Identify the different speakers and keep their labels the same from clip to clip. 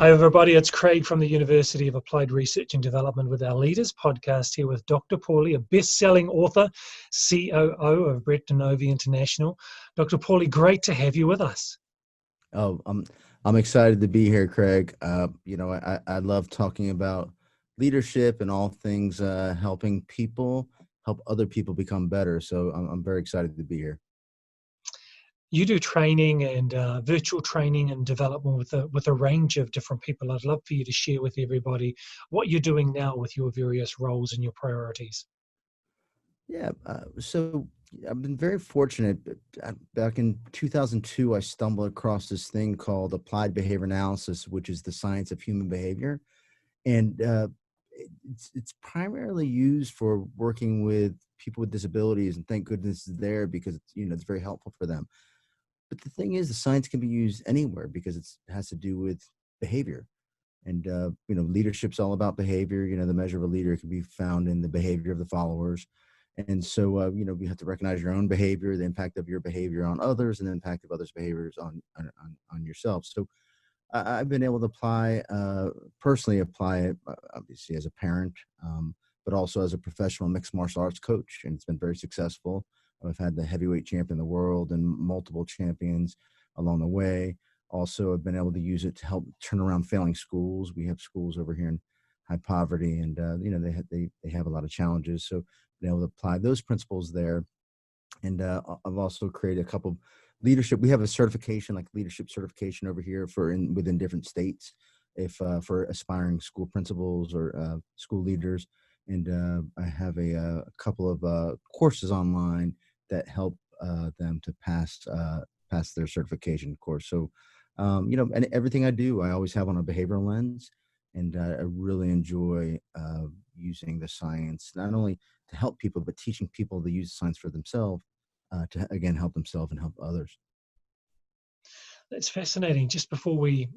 Speaker 1: Hi, everybody. It's Craig from the University of Applied Research and Development with our Leaders podcast here with Dr. Paulie, a best-selling author, COO of DiNovi International. Dr. Paulie, great to have you with us.
Speaker 2: Oh, I'm excited to be here, Craig. I love talking about leadership and all things helping people help other people become better. So I'm very excited to be here.
Speaker 1: You do training and virtual training and development with a range of different people. I'd love for you to share with everybody what you're doing now with your various roles and your priorities.
Speaker 2: Yeah. So I've been very fortunate. Back in 2002, I stumbled across this thing called applied behavior analysis, which is the science of human behavior. And it's primarily used for working with people with disabilities. And thank goodness it's there because it's very helpful for them. But the thing is, the science can be used anywhere because it has to do with behavior. And, leadership's all about behavior. The measure of a leader can be found in the behavior of the followers. And so, you have to recognize your own behavior, the impact of your behavior on others, and the impact of others' behaviors on yourself. So I've been able to personally apply it, obviously as a parent, but also as a professional mixed martial arts coach. And it's been very successful. I've had the heavyweight champion of the world and multiple champions along the way. Also, I've been able to use it to help turn around failing schools. We have schools over here in high poverty, and they have a lot of challenges. So, been able to apply those principles there. And I've also created a couple of leadership. We have a certification, like leadership certification over here within different states, if for aspiring school principals or school leaders. And I have a couple of courses online that help them to pass their certification course. So, and everything I do, I always have on a behavioral lens, and I really enjoy using the science not only to help people, but teaching people to use science for themselves to again help themselves and help others.
Speaker 1: That's fascinating. Just before we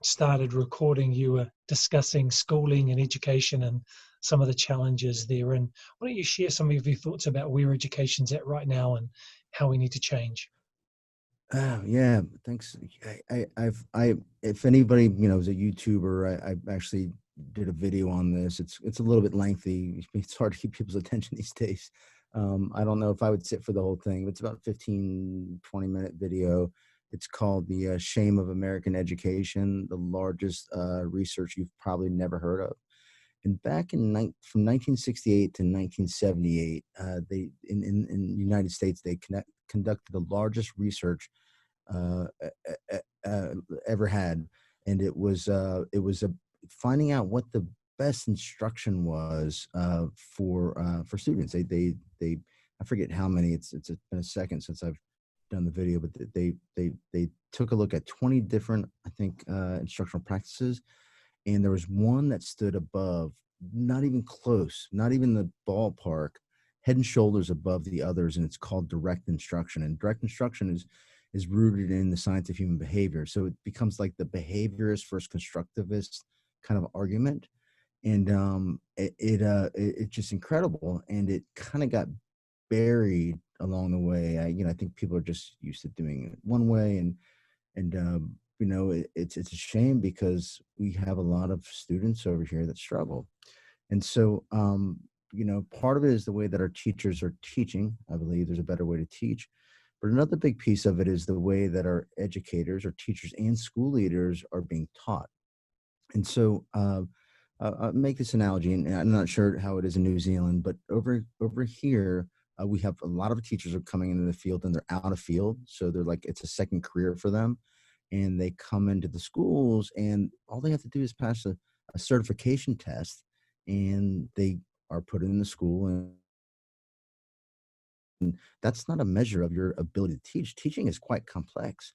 Speaker 1: started recording, you were discussing schooling and education and some of the challenges there. And why don't you share some of your thoughts about where education's at right now and how we need to change?
Speaker 2: Yeah, thanks. If anybody is a YouTuber, I actually did a video on this. It's a little bit lengthy. It's hard to keep people's attention these days. I don't know if I would sit for the whole thing. It's about 15-20 minute video. It's called The Shame of American Education, the largest research you've probably never heard of. And back from 1968 to 1978, they in the United States, they conducted the largest research uh, ever had, and it was finding out what the best instruction was for students. They I forget how many. It's been a second since I've done the video, but they took a look at 20 different, I think, instructional practices, and there was one that stood above, not even close, not even the ballpark, head and shoulders above the others, and it's called direct instruction. And direct instruction is rooted in the science of human behavior. So it becomes like the behaviorist versus constructivist kind of argument. And it's just incredible. And it kind of got buried along the way. I think people are just used to doing it one way, and it's a shame because we have a lot of students over here that struggle. And so, part of it is the way that our teachers are teaching. I believe there's a better way to teach. But another big piece of it is the way that our educators, our teachers, and school leaders are being taught. And so, I'll make this analogy, and I'm not sure how it is in New Zealand, but over here, we have a lot of teachers are coming into the field and they're out of field. So they're like, it's a second career for them. And they come into the schools and all they have to do is pass a certification test, and they are put in the school. And that's not a measure of your ability to teach. Teaching is quite complex.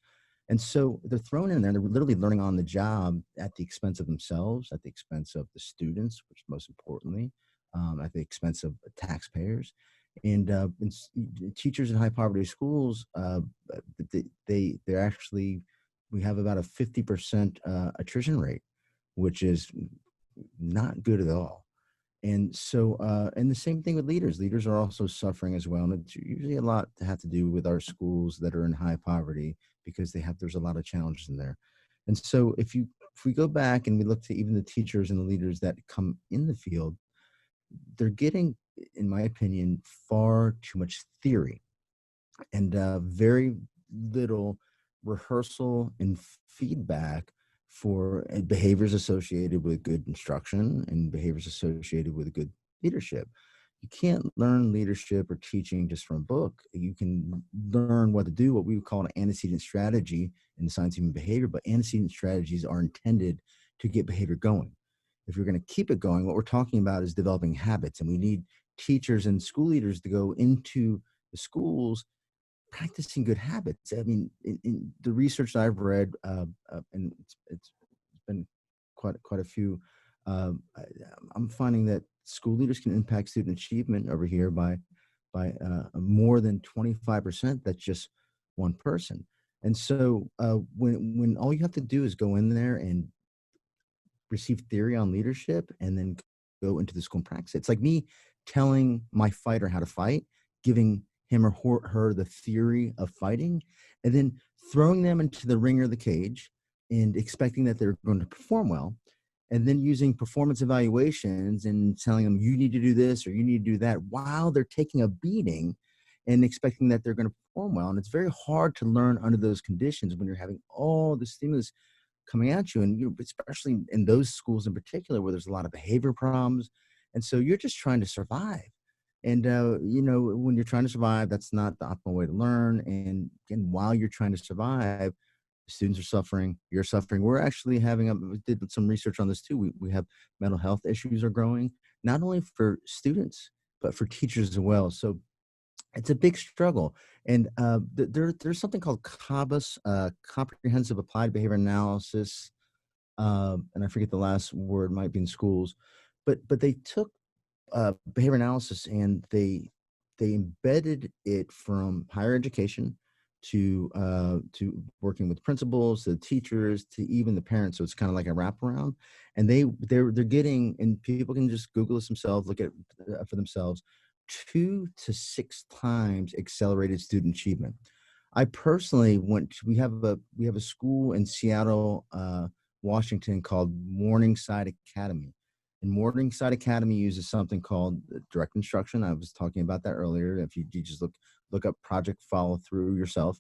Speaker 2: And so they're thrown in there and they're literally learning on the job at the expense of themselves, at the expense of the students, which most importantly, at the expense of taxpayers. And teachers in high poverty schools, they're actually, we have about a 50% attrition rate, which is not good at all. And so, and the same thing with leaders. Leaders are also suffering as well. And it's usually a lot to have to do with our schools that are in high poverty because there's a lot of challenges in there. And so if you if we go back and we look to even the teachers and the leaders that come in the field, they're getting, in my opinion, far too much theory and very little rehearsal and feedback for behaviors associated with good instruction and behaviors associated with good leadership. You can't learn leadership or teaching just from a book. You can learn what to do, what we would call an antecedent strategy in the science of human behavior, but antecedent strategies are intended to get behavior going. If you're going to keep it going, what we're talking about is developing habits, and we need teachers and school leaders to go into the schools practicing good habits. I mean, in the research that I've read, and it's been quite a few, I'm finding that school leaders can impact student achievement over here by more than 25%. That's just one person. And so when all you have to do is go in there and receive theory on leadership and then go into the school and practice. It's like me telling my fighter how to fight, giving him or her the theory of fighting, and then throwing them into the ring or the cage and expecting that they're going to perform well, and then using performance evaluations and telling them you need to do this or you need to do that while they're taking a beating and expecting that they're going to perform well. And it's very hard to learn under those conditions when you're having all the stimulus coming at you, and especially in those schools in particular where there's a lot of behavior problems. And so you're just trying to survive. And, when you're trying to survive, that's not the optimal way to learn. And again, while you're trying to survive, students are suffering, you're suffering. We're actually we did some research on this too. We have mental health issues are growing, not only for students, but for teachers as well. So it's a big struggle. And there's something called CABAS, Comprehensive Applied Behavior Analysis. And I forget the last word, might be in schools, but they took behavior analysis and they embedded it from higher education to working with principals, to teachers, to even the parents. So it's kind of like a wraparound. And they're getting, and people can just Google this themselves, look at it for themselves, 2 to 6 times accelerated student achievement. I personally we have a school in Seattle, Washington called Morningside Academy. And Morningside Academy uses something called direct instruction. I was talking about that earlier. If you just look up project follow through yourself,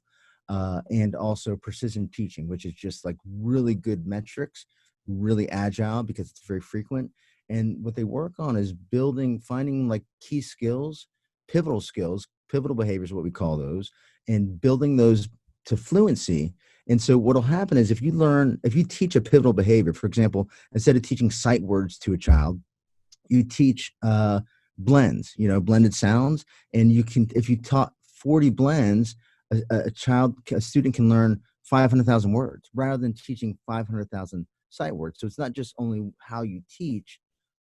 Speaker 2: and also precision teaching, which is just like really good metrics, really agile because it's very frequent. And what they work on is finding like key skills, pivotal behaviors, what we call those, and building those to fluency. And so what'll happen is if you teach a pivotal behavior, for example, instead of teaching sight words to a child, you teach blends, blended sounds. And if you taught 40 blends, a student can learn 500,000 words rather than teaching 500,000 sight words. So it's not just only how you teach,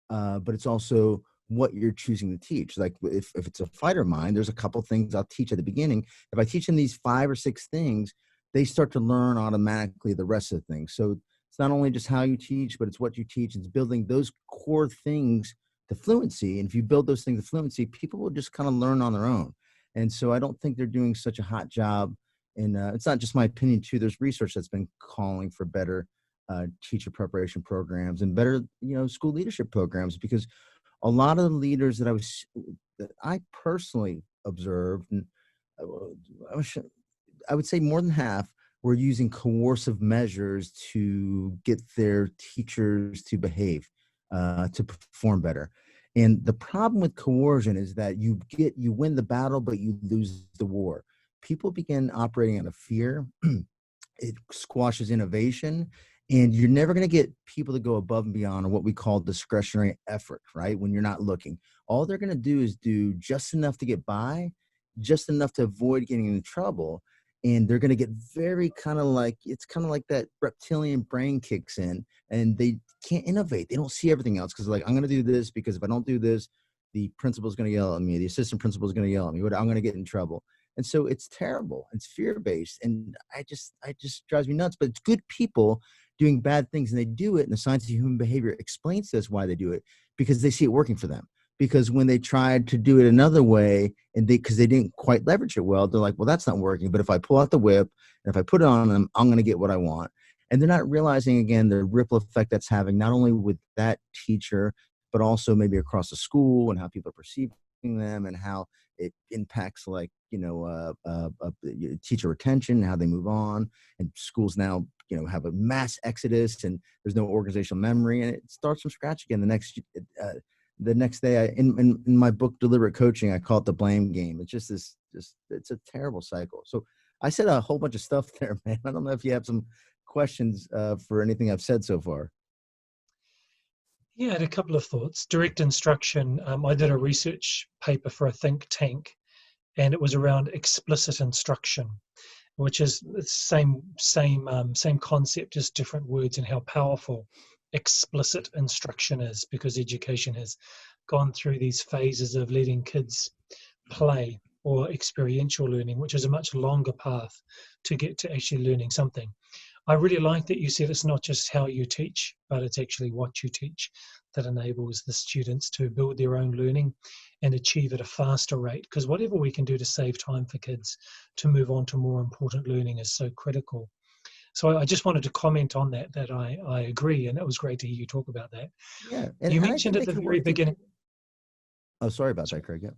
Speaker 2: but it's also what you're choosing to teach. Like if it's a fighter mind, there's a couple things I'll teach at the beginning. If I teach them these 5 or 6 things, they start to learn automatically the rest of the things. So it's not only just how you teach, but it's what you teach. It's building those core things to fluency. And if you build those things to fluency, people will just kind of learn on their own. And so I don't think they're doing such a hot job. And it's not just my opinion too. There's research that's been calling for better teacher preparation programs and better, school leadership programs, because a lot of the leaders that I personally observed, and I would say more than half were using coercive measures to get their teachers to behave, to perform better. And the problem with coercion is that you win the battle, but you lose the war. People begin operating out of fear. It squashes innovation. And you're never going to get people to go above and beyond on what we call discretionary effort, right? When you're not looking. All they're going to do is do just enough to get by, just enough to avoid getting into trouble. And they're going to get very it's kind of like that reptilian brain kicks in and they can't innovate. They don't see everything else because I'm going to do this because if I don't do this, the principal is going to yell at me. The assistant principal is going to yell at me. I'm going to get in trouble. And so it's terrible. It's fear-based. And it just drives me nuts. But it's good people doing bad things, and they do it. And the science of human behavior explains to us why they do it, because they see it working for them. Because when they tried to do it another way, and because they didn't quite leverage it well, they're like, well, that's not working. But if I pull out the whip and if I put it on them, I'm going to get what I want. And they're not realizing, again, the ripple effect that's having not only with that teacher, but also maybe across the school and how people are perceiving them and how it impacts, like, teacher retention, how they move on. And schools now, have a mass exodus, and there's no organizational memory, and it starts from scratch again the next day. In my book Deliberate Coaching, I call it the blame game. It's just it's a terrible cycle. So I said a whole bunch of stuff there, man. I don't know if you have some questions for anything I've said so far.
Speaker 1: Yeah, I had a couple of thoughts. Direct instruction. I did a research paper for a think tank, and it was around explicit instruction, which is the same concept, just different words, and how powerful explicit instruction is, because education has gone through these phases of letting kids play or experiential learning, which is a much longer path to get to actually learning something. I really like that you said it's not just how you teach, but it's actually what you teach that enables the students to build their own learning and achieve at a faster rate. Because whatever we can do to save time for kids to move on to more important learning is so critical. So I just wanted to comment on that I agree, and it was great to hear you talk about that.
Speaker 2: Yeah,
Speaker 1: You
Speaker 2: and I
Speaker 1: mentioned
Speaker 2: think
Speaker 1: at
Speaker 2: they
Speaker 1: the
Speaker 2: can
Speaker 1: very
Speaker 2: work
Speaker 1: beginning.
Speaker 2: Oh, sorry about that, Craig. Yeah.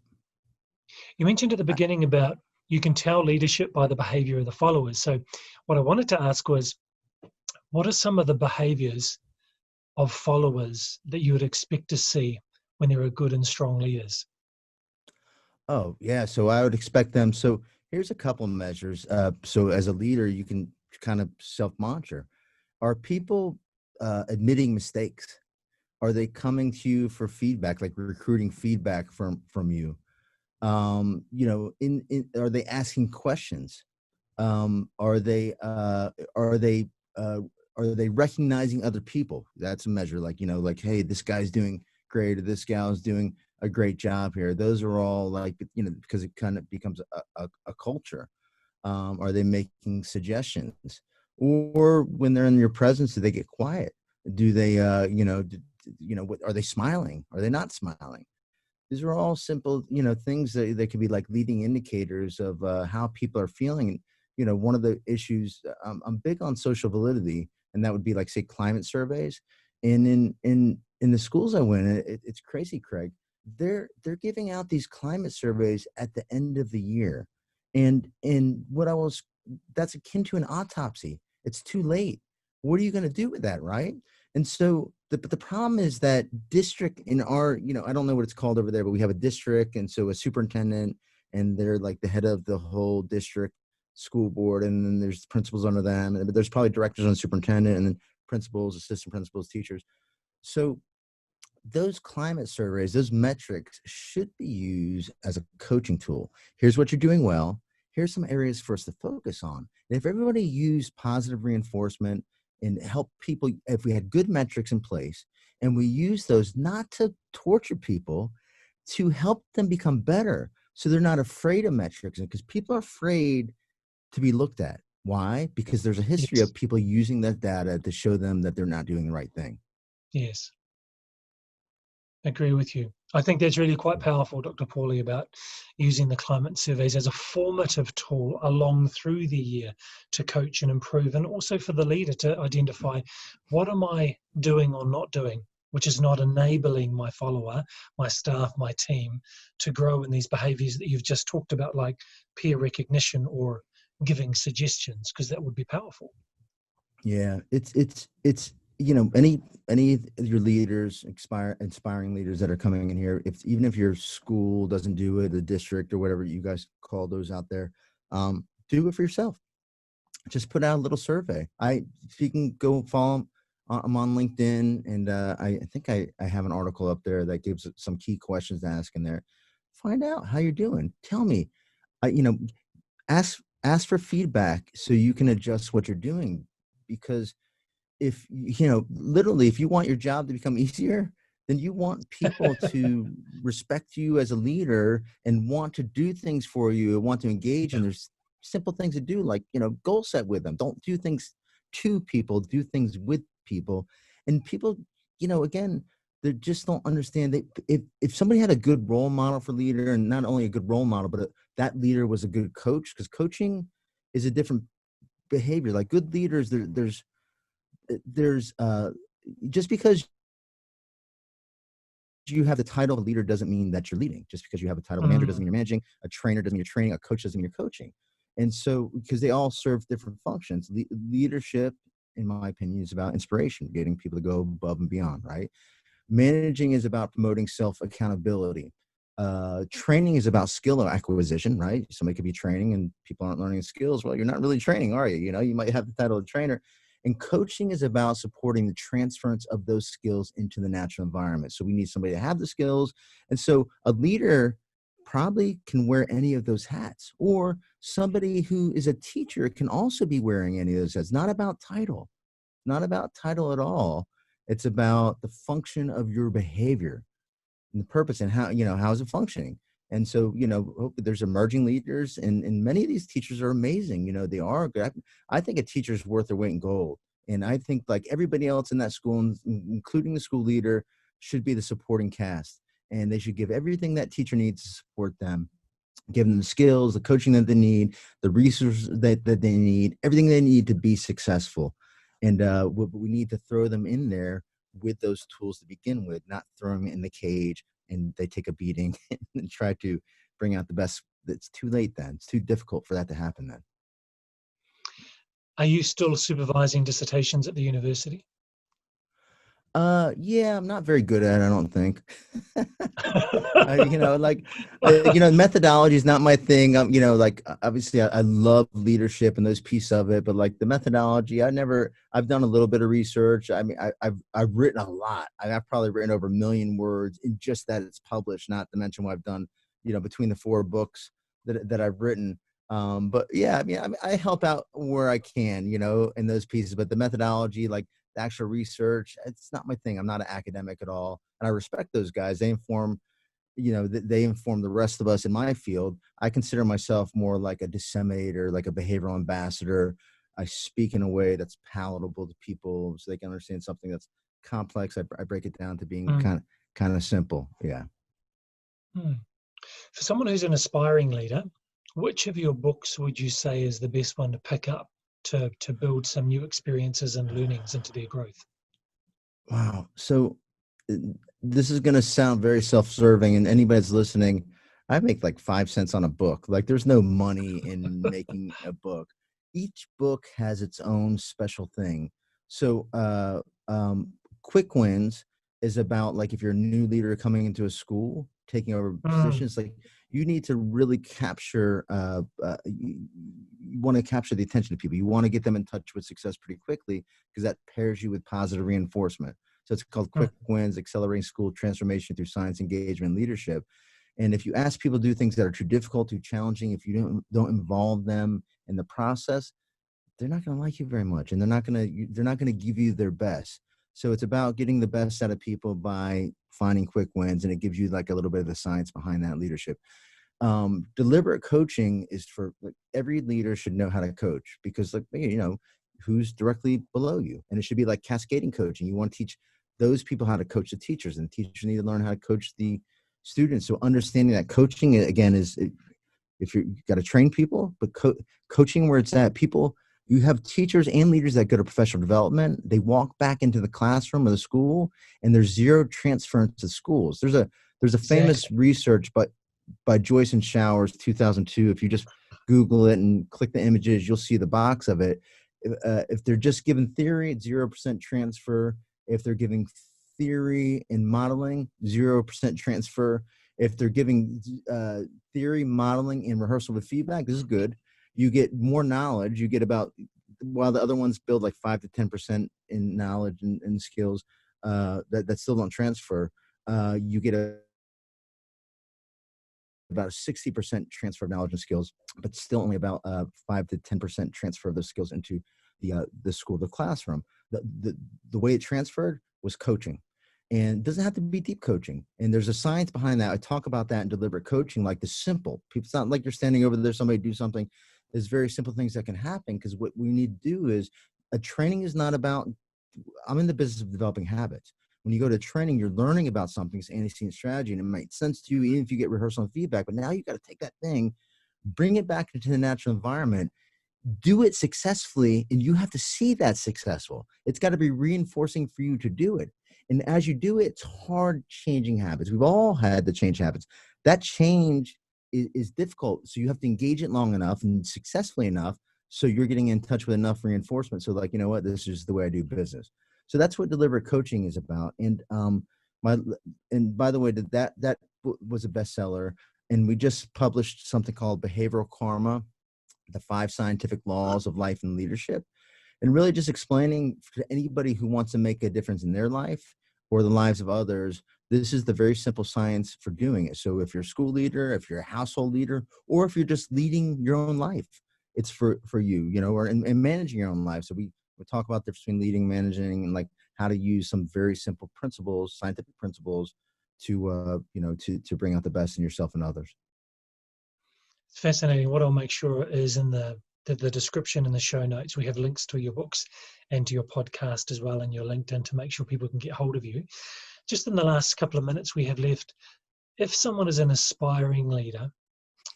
Speaker 1: You mentioned at the beginning about you can tell leadership by the behavior of the followers. So what I wanted to ask was, what are some of the behaviors of followers that you would expect to see when there are good and strong leaders?
Speaker 2: Oh, yeah. So I would expect them. So here's a couple of measures. So as a leader, you can kind of self-monitor. Are people admitting mistakes? Are they coming to you for feedback, like recruiting feedback from you? Are they asking questions? Are they are they recognizing other people? That's a measure. Like, like, hey, this guy's doing great, or this gal's doing a great job here. Those are all, like, because it kind of becomes a culture. Are they making suggestions? Or when they're in your presence, do they get quiet? Do they, what, are they smiling? Are they not smiling? These are all simple, things that can be like leading indicators of how people are feeling. And, one of the issues, I'm big on social validity, and that would be like, say, climate surveys. And in the schools I went in, it's crazy, Craig. They're giving out these climate surveys at the end of the year, and that's akin to an autopsy. It's too late. What are you going to do with that, right? And so the problem is that district in our, I don't know what it's called over there, but we have a district. And so a superintendent, and they're like the head of the whole district school board. And then there's principals under them. But there's probably directors on the superintendent, and then principals, assistant principals, teachers. So those climate surveys, those metrics should be used as a coaching tool. Here's what you're doing well. Here's some areas for us to focus on. And if everybody used positive reinforcement and help people, if we had good metrics in place and we use those not to torture people, to help them become better, so they're not afraid of metrics, because people are afraid to be looked at. Why? Because there's a history
Speaker 1: Yes,
Speaker 2: of people using that data to show them that they're not doing the right thing.
Speaker 1: yes, agree with you. I think that's really quite powerful, Dr. Paulie, about using the climate surveys as a formative tool along through the year to coach and improve, and also for the leader to identify, what am I doing or not doing, which is not enabling my follower, my staff, my team to grow in these behaviors that you've just talked about, like peer recognition or giving suggestions, because that would be powerful.
Speaker 2: Yeah, it's any of your leaders, inspiring leaders that are coming in here, even if your school doesn't do it, the district or whatever you guys call those out there, do it for yourself. Just put out a little survey. So you can go follow 'em. I'm on LinkedIn, and I think I have an article up there that gives some key questions to ask in there. Find out how you're doing. Tell me, I, you know, ask for feedback so you can adjust what you're doing. Because if literally, if you want your job to become easier, then you want people to respect you as a leader and want to do things for you, want to engage.
Speaker 1: Yeah.
Speaker 2: And there's simple things to do, like, goal set with them. Don't do things to people, do things with people. And people, again, they just don't understand that if somebody had a good role model for leader, and not only a good role model, but that leader was a good coach, because coaching is a different behavior. Like, good leaders, there's there's just because you have the title of leader doesn't mean that you're leading. Just because you have a title of manager doesn't
Speaker 1: Mm,
Speaker 2: mean you're managing. A trainer doesn't mean you're training. A coach doesn't mean you're coaching. And so, because they all serve different functions, leadership, in my opinion, is about inspiration, getting people to go above and beyond, right? Managing is about promoting self accountability. Training is about skill acquisition, right? Somebody could be training and people aren't learning skills. Well, you're not really training, are you? You know, you might have the title of trainer. And coaching is about supporting the transference of those skills into the natural environment. So we need somebody to have the skills. And so a leader probably can wear any of those hats, or somebody who is a teacher can also be wearing any of those hats. Not about title, not about title at all. It's about the function of your behavior and the purpose and how, how is it functioning? And so, there's emerging leaders, and many of these teachers are amazing. They are good. I think a teacher's worth their weight in gold. And I think, like everybody else in that school, including the school leader, should be the supporting cast. And they should give everything that teacher needs to support them, give them the skills, the coaching that they need, the resources that they need, everything they need to be successful. And we need to throw them in there with those tools to begin with, not throw them in the cage and they take a beating and try to bring out the best. It's too late then. It's too difficult for that to happen then.
Speaker 1: are you still supervising dissertations at the university?
Speaker 2: Yeah, I'm not very good at it, I don't think. Like, methodology is not my thing. Like, obviously I love leadership and those pieces of it, but like the methodology, I've done a little bit of research. I mean, I've written a lot. I've probably written over 1 million words in just that it's published, not to mention what I've done, between the 4 books that I've written. But yeah, I help out where I can, in those pieces, but the methodology, like the actual research, it's not my thing. I'm not an academic at all. And I respect those guys. They inform, they inform the rest of us in my field. I consider myself more like a disseminator, like a behavioral ambassador. I speak in a way that's palatable to people so they can understand something that's complex. I break it down to being
Speaker 1: Mm,
Speaker 2: kind of simple. Yeah.
Speaker 1: mm. For someone who's an aspiring leader, which of your books would you say is the best one to pick up to build some new experiences and learnings into their growth?
Speaker 2: Wow. So uh, this is going to sound very self-serving, and anybody that's listening, I make like 5 cents on a book. Like, there's no money in making a book. Each book has its own special thing. So, quick wins is about, like, if you're a new leader coming into a school, taking over
Speaker 1: Mm,
Speaker 2: positions, like you need to really capture, you want to capture the attention of people. You want to get them in touch with success pretty quickly, because that pairs you with positive reinforcement. So it's called
Speaker 1: mm,
Speaker 2: Quick Wins, Accelerating School Transformation Through Science, Engagement, and Leadership. And if you ask people to do things that are too difficult, too challenging, if you don't involve them in the process, they're not going to like you very much, and they're not going to give you their best. So it's about getting the best out of people by finding quick wins, and it gives you like a little bit of the science behind that leadership. Deliberate coaching is for, like, every leader should know how to coach, because, like, who's directly below you, and it should be like cascading coaching. You want to teach those people how to coach the teachers, and the teachers need to learn how to coach the students. So understanding that coaching, again, is, if you got to train people, but coaching where it's at, people, you have teachers and leaders that go to professional development, they walk back into the classroom of the school, and there's zero transference to schools. There's a famous
Speaker 1: exactly.
Speaker 2: research by Joyce and Showers, 2002. If you just Google it and click the images, you'll see the box of it. If they're just given theory, it's 0% transfer. If they're giving theory and modeling, 0% transfer. If they're giving theory, modeling, and rehearsal with feedback, this is good. You get more knowledge. You get about, while the other ones build like 5 to 10% in knowledge and skills, that still don't transfer. You get about a 60% transfer of knowledge and skills, but still only about 5 to 10% transfer of those skills into the school, the classroom. The way it transferred was coaching. And it doesn't have to be deep coaching. And there's a science behind that. I talk about that in deliberate coaching, like the simple people. It's not like you're standing over there, somebody do something. There's very simple things that can happen, because what we need to do is, a training is not about, I'm in the business of developing habits. When you go to training, you're learning about something, it's antecedent strategy, and it makes sense to you even if you get rehearsal and feedback. But now you got to take that thing, bring it back into the natural environment, do it successfully, and you have to see that successful. It's got to be reinforcing for you to do it. And as you do it, it's hard changing habits. We've all had to change habits. That change is difficult. So you have to engage it long enough and successfully enough so you're getting in touch with enough reinforcement. So like, you know what, this is the way I do business. So that's what deliberate coaching is about. And my and by the way, that was a bestseller. And we just published something called Behavioral Karma, the 5 scientific laws of life and leadership, and really just explaining to anybody who wants to make a difference in their life or the lives of others, this is the very simple science for doing it. So if you're a school leader, if you're a household leader, or if you're just leading your own life, it's for you, you know, or and managing your own life. So we talk about the difference between leading, managing, and like how to use some very simple principles, scientific principles to, you know, to bring out the best in yourself and others.
Speaker 1: It's fascinating. What I'll make sure is in the description in the show notes, we have links to your books and to your podcast as well, and your LinkedIn, to make sure people can get hold of you. Just in the last couple of minutes we have left, if someone is an aspiring leader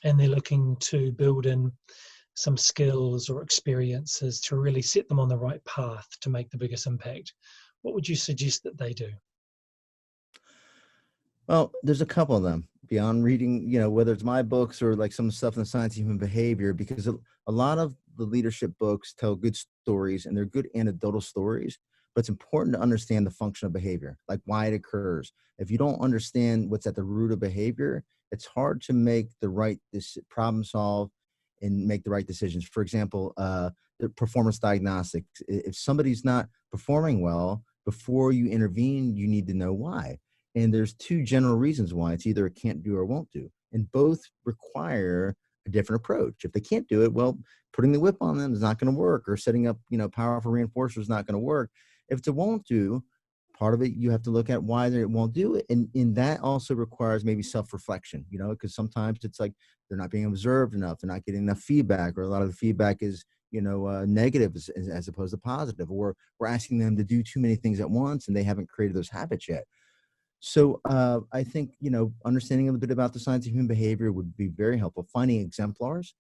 Speaker 1: and they're looking to build in some skills or experiences to really set them on the right path to make the biggest impact, what would you suggest that they do?
Speaker 2: Well, there's a couple of them beyond reading, you know, whether it's my books or like some stuff in the science of human behavior, because a lot of the leadership books tell good stories and they're good anecdotal stories, but it's important to understand the function of behavior, like why it occurs. If you don't understand what's at the root of behavior, it's hard to make the right problem solve and make the right decisions. For example, the performance diagnostics. If somebody's not performing well, before you intervene, you need to know why. And there's 2 general reasons why. It's either it can't do or won't do. And both require a different approach. If they can't do it, well, putting the whip on them is not going to work, or setting up, you know, powerful reinforcers is not going to work. If it's a won't do, part of it, you have to look at why they won't do it. And that also requires maybe self-reflection, you know, because sometimes it's like they're not being observed enough. They're not getting enough feedback, or a lot of the feedback is, you know, negative as opposed to positive, or we're asking them to do too many things at once and they haven't created those habits yet. So I think, you know, understanding a little bit about the science of human behavior would be very helpful. Finding exemplars,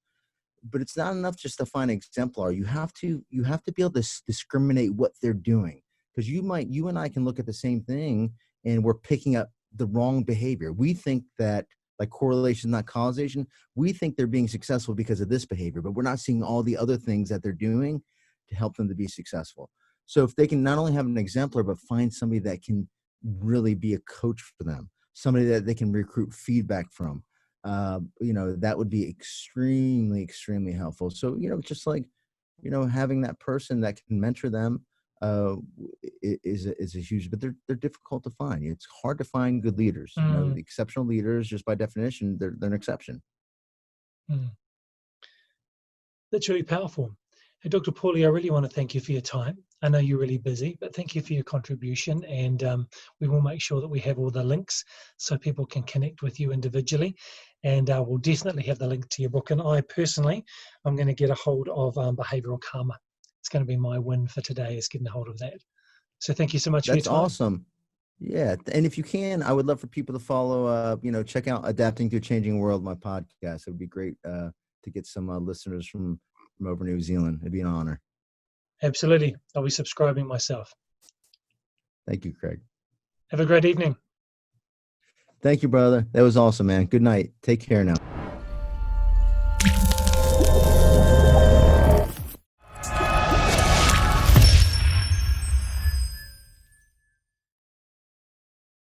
Speaker 2: but it's not enough just to find an exemplar. You have to be able to discriminate what they're doing, because you and I can look at the same thing and we're picking up the wrong behavior. We think that, like, correlation, not causation. We think they're being successful because of this behavior, but we're not seeing all the other things that they're doing to help them to be successful. So if they can not only have an exemplar, but find somebody that can really be a coach for them, somebody that they can recruit feedback from, you know, that would be extremely, extremely helpful. So, you know, just like, you know, having that person that can mentor them is a huge, but they're difficult to find. It's hard to find good leaders. You know, the exceptional leaders, just by definition, they're an exception.
Speaker 1: That's really powerful. Hey, Dr. Paulie, I really want to thank you for your time. I know you're really busy, but thank you for your contribution. And we will make sure that we have all the links so people can connect with you individually. And we'll definitely have the link to your book. And I personally, I'm going to get a hold of Behavioral Karma. It's going to be my win for today, is getting a hold of that. So thank you so much for your
Speaker 2: That's
Speaker 1: time.
Speaker 2: awesome. Yeah. And if you can, I would love for people to follow, you know, check out Adapting to a Changing World, my podcast. It would be great to get some listeners from over New Zealand. It'd be an honor.
Speaker 1: Absolutely. I'll be subscribing myself.
Speaker 2: Thank you, Craig.
Speaker 1: Have a great evening.
Speaker 2: Thank you, brother. That was awesome, man. Good night. Take care now.